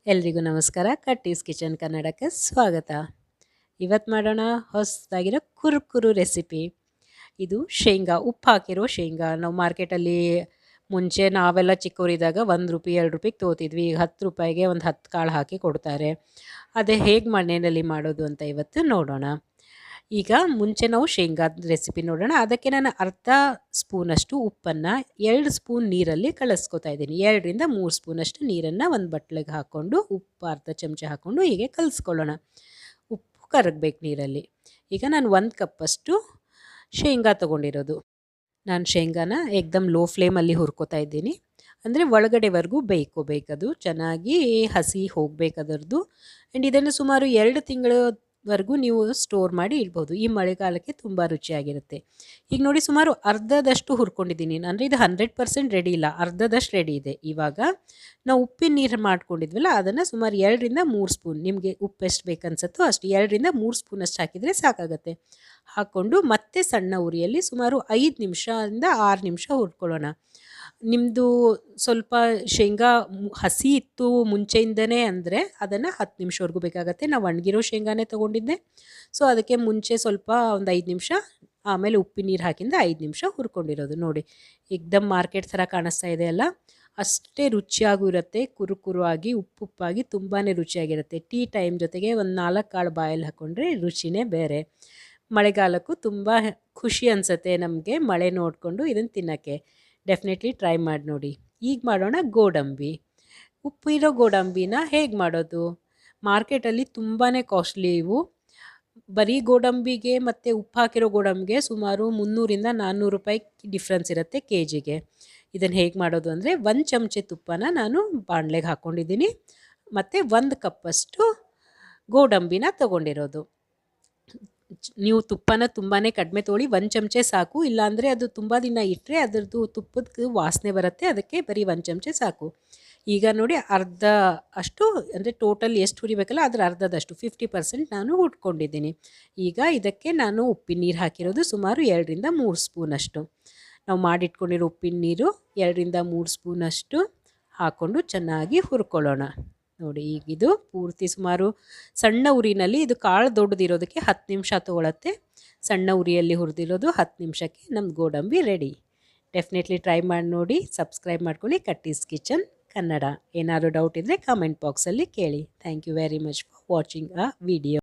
ಎಲ್ರಿಗೂ ನಮಸ್ಕಾರ. ಕಟ್ಟೀಸ್ ಕಿಚನ್ ಕನ್ನಡಕ್ಕೆ ಸ್ವಾಗತ. ಇವತ್ತು ಮಾಡೋಣ ಹೊಸದಾಗಿರೋ ಕುರುಕುರು ರೆಸಿಪಿ. ಇದು ಶೇಂಗಾ, ಉಪ್ಪು ಹಾಕಿರೋ ಶೇಂಗಾ. ನಾವು ಮಾರ್ಕೆಟಲ್ಲಿ ಮುಂಚೆ ನಾವೆಲ್ಲ ಚಿಕ್ಕವರಿದ್ದಾಗ ₹1 ₹2 ತೊಗೋತಿದ್ವಿ. ಈಗ ₹10ಗೆ ಒಂದು 10 ಕಾಳು ಹಾಕಿ ಕೊಡ್ತಾರೆ. ಅದೇ ಹೇಗೆ ಮನೆಯಲ್ಲಿ ಮಾಡೋದು ಅಂತ ಇವತ್ತು ನೋಡೋಣ. ಈಗ ಮುಂಚೆ ನಾವು ಶೇಂಗಾದ ರೆಸಿಪಿ ನೋಡೋಣ. ಅದಕ್ಕೆ ನಾನು ಅರ್ಧ ಸ್ಪೂನಷ್ಟು ಉಪ್ಪನ್ನು 2 ಸ್ಪೂನ್ ನೀರಲ್ಲಿ ಕಲಿಸ್ಕೊತಾ ಇದ್ದೀನಿ. 2ರಿಂದ 3 ಸ್ಪೂನಷ್ಟು ನೀರನ್ನು ಒಂದು ಬಟ್ಲಿಗೆ ಹಾಕ್ಕೊಂಡು ಉಪ್ಪು ಅರ್ಧ ಚಮಚ ಹಾಕ್ಕೊಂಡು ಹೀಗೆ ಕಲಿಸ್ಕೊಳ್ಳೋಣ. ಉಪ್ಪು ಕರಗಬೇಕು ನೀರಲ್ಲಿ. ಈಗ ನಾನು 1 ಕಪ್ಪಷ್ಟು ಶೇಂಗಾ ತೊಗೊಂಡಿರೋದು. ನಾನು ಶೇಂಗಾನ ಏಕ್ದಮ್ ಲೋ ಫ್ಲೇಮಲ್ಲಿ ಹುರ್ಕೋತಾ ಇದ್ದೀನಿ. ಅಂದರೆ ಒಳಗಡೆವರೆಗೂ ಬೇಯ್ಕೋಬೇಕದು, ಚೆನ್ನಾಗಿ ಹಸಿ ಹೋಗಬೇಕು ಅದರದ್ದು. ಆ್ಯಂಡ್ ಇದನ್ನು ಸುಮಾರು 2 ತಿಂಗಳವರೆಗೂ ನೀವು ಸ್ಟೋರ್ ಮಾಡಿ ಇಡ್ಬೋದು. ಈ ಮಳೆಗಾಲಕ್ಕೆ ತುಂಬ ರುಚಿಯಾಗಿರುತ್ತೆ. ಈಗ ನೋಡಿ, ಸುಮಾರು ಅರ್ಧದಷ್ಟು ಹುರ್ಕೊಂಡಿದ್ದೀನಿ. ಅಂದರೆ ಇದು 100% ರೆಡಿ ಇಲ್ಲ, ಅರ್ಧದಷ್ಟು ರೆಡಿ ಇದೆ. ಇವಾಗ ನಾವು ಉಪ್ಪಿನ ನೀರು ಮಾಡ್ಕೊಂಡಿದ್ವಲ್ಲ, ಅದನ್ನು ಸುಮಾರು 2ರಿಂದ 3 ಸ್ಪೂನ್, ನಿಮಗೆ ಉಪ್ಪು ಎಷ್ಟು ಬೇಕನ್ಸುತ್ತೋ ಅಷ್ಟು 2ರಿಂದ 3 ಸ್ಪೂನಷ್ಟು ಹಾಕಿದರೆ ಸಾಕಾಗುತ್ತೆ. ಹಾಕ್ಕೊಂಡು ಮತ್ತೆ ಸಣ್ಣ ಉರಿಯಲ್ಲಿ ಸುಮಾರು 5 ನಿಮಿಷದಿಂದ 6 ನಿಮಿಷ ಹುರ್ಕೊಳ್ಳೋಣ. ನಿಮ್ಮದು ಸ್ವಲ್ಪ ಶೇಂಗಾ ಹಸಿ ಇತ್ತು ಮುಂಚೆಯಿಂದನೇ ಅಂದರೆ ಅದನ್ನು 10 ನಿಮಿಷವರೆಗೂ ಬೇಕಾಗತ್ತೆ. ನಾವು ಒಣಗಿರೋ ಶೇಂಗಾನೇ ತೊಗೊಂಡಿದ್ದೆ. ಸೊ ಅದಕ್ಕೆ ಮುಂಚೆ ಸ್ವಲ್ಪ ಒಂದು 5 ನಿಮಿಷ, ಆಮೇಲೆ ಉಪ್ಪಿನ ನೀರು ಹಾಕಿಂದ 5 ನಿಮಿಷ ಹುರ್ಕೊಂಡಿರೋದು. ನೋಡಿ, ಏಕ್ದಮ್ ಮಾರ್ಕೆಟ್ ಥರ ಕಾಣಿಸ್ತಾ ಇದೆ ಅಲ್ಲ, ಅಷ್ಟೇ ರುಚಿಯಾಗೂ ಇರುತ್ತೆ. ಕುರುಕುರುವಾಗಿ ಉಪ್ಪುಪ್ಪಾಗಿ ತುಂಬಾ ರುಚಿಯಾಗಿರುತ್ತೆ. ಟೀ ಟೈಮ್ ಜೊತೆಗೆ ಒಂದು 4 ಕಾಳು ಬಾಯಲ್ಲಿ ಹಾಕ್ಕೊಂಡ್ರೆ ರುಚಿನೇ ಬೇರೆ. ಮಳೆಗಾಲಕ್ಕೂ ತುಂಬ ಖುಷಿ ಅನಿಸುತ್ತೆ ನಮಗೆ ಮಳೆ ನೋಡಿಕೊಂಡು ಇದನ್ನು ತಿನ್ನೋಕ್ಕೆ. ಡೆಫಿನೆಟ್ಲಿ ಟ್ರೈ ಮಾಡಿ ನೋಡಿ. ಈಗ ಮಾಡೋಣ ಗೋಡಂಬಿ. ಉಪ್ಪಿರೋ ಗೋಡಂಬಿನ ಹೇಗೆ ಮಾಡೋದು? ಮಾರ್ಕೆಟಲ್ಲಿ ತುಂಬಾ ಕಾಸ್ಟ್ಲಿ ಇವು. ಬರೀ ಗೋಡಂಬಿಗೆ ಮತ್ತು ಉಪ್ಪು ಹಾಕಿರೋ ಗೋಡಂಬಿಗೆ ಸುಮಾರು ₹300ರಿಂದ ₹400 ಡಿಫ್ರೆನ್ಸ್ ಇರುತ್ತೆ ಕೆ ಜಿಗೆ. ಇದನ್ನು ಹೇಗೆ ಮಾಡೋದು ಅಂದರೆ, 1 ಚಮಚೆ ತುಪ್ಪನ ನಾನು ಬಾಣಲೆಗೆ ಹಾಕ್ಕೊಂಡಿದ್ದೀನಿ ಮತ್ತು 1 ಕಪ್ಪಷ್ಟು ಗೋಡಂಬಿನ ತೊಗೊಂಡಿರೋದು. ನೀವು ತುಪ್ಪನ ತುಂಬಾ ಕಡಿಮೆ ತೊಗೊಳ್ಳಿ, 1 ಚಮಚೆ ಸಾಕು. ಇಲ್ಲಾಂದರೆ ಅದು ತುಂಬ ದಿನ ಇಟ್ಟರೆ ಅದರದ್ದು ತುಪ್ಪದ ವಾಸನೆ ಬರುತ್ತೆ. ಅದಕ್ಕೆ ಬರೀ 1 ಚಮಚೆ ಸಾಕು. ಈಗ ನೋಡಿ, ಅರ್ಧ ಅಷ್ಟು, ಅಂದರೆ ಟೋಟಲ್ ಎಷ್ಟು ಹುರಿಬೇಕಲ್ಲ ಅದರ ಅರ್ಧದಷ್ಟು 50% ನಾನು ಹುಟ್ಕೊಂಡಿದ್ದೀನಿ. ಈಗ ಇದಕ್ಕೆ ನಾನು ಉಪ್ಪಿನ ನೀರು ಹಾಕಿರೋದು ಸುಮಾರು 2ರಿಂದ 3 ಸ್ಪೂನಷ್ಟು. ನಾವು ಮಾಡಿಟ್ಕೊಂಡಿರೋ ಉಪ್ಪಿನ ನೀರು 2ರಿಂದ 3 ಸ್ಪೂನಷ್ಟು ಹಾಕ್ಕೊಂಡು ಚೆನ್ನಾಗಿ ಹುರ್ಕೊಳ್ಳೋಣ. ನೋಡಿ, ಈಗಿದು ಪೂರ್ತಿ ಸುಮಾರು ಸಣ್ಣ ಉರಿನಲ್ಲಿ, ಇದು ಕಾಳು ದೊಡ್ಡದಿರೋದಕ್ಕೆ 10 ನಿಮಿಷ ತೊಗೊಳತ್ತೆ. ಸಣ್ಣ ಉರಿಯಲ್ಲಿ ಹುರಿದಿರೋದು 10 ನಿಮಿಷಕ್ಕೆ ನಮ್ಮ ಗೋಡಂಬಿ ರೆಡಿ. ಡೆಫಿನೆಟ್ಲಿ ಟ್ರೈ ಮಾಡಿ ನೋಡಿ. ಸಬ್ಸ್ಕ್ರೈಬ್ ಮಾಡ್ಕೊಳ್ಳಿ ಕಟ್ಟೀಸ್ ಕಿಚನ್ ಕನ್ನಡ. ಏನಾದರೂ ಡೌಟ್ ಇದ್ದರೆ ಕಮೆಂಟ್ ಬಾಕ್ಸಲ್ಲಿ ಕೇಳಿ. Thank you very much for watching a video.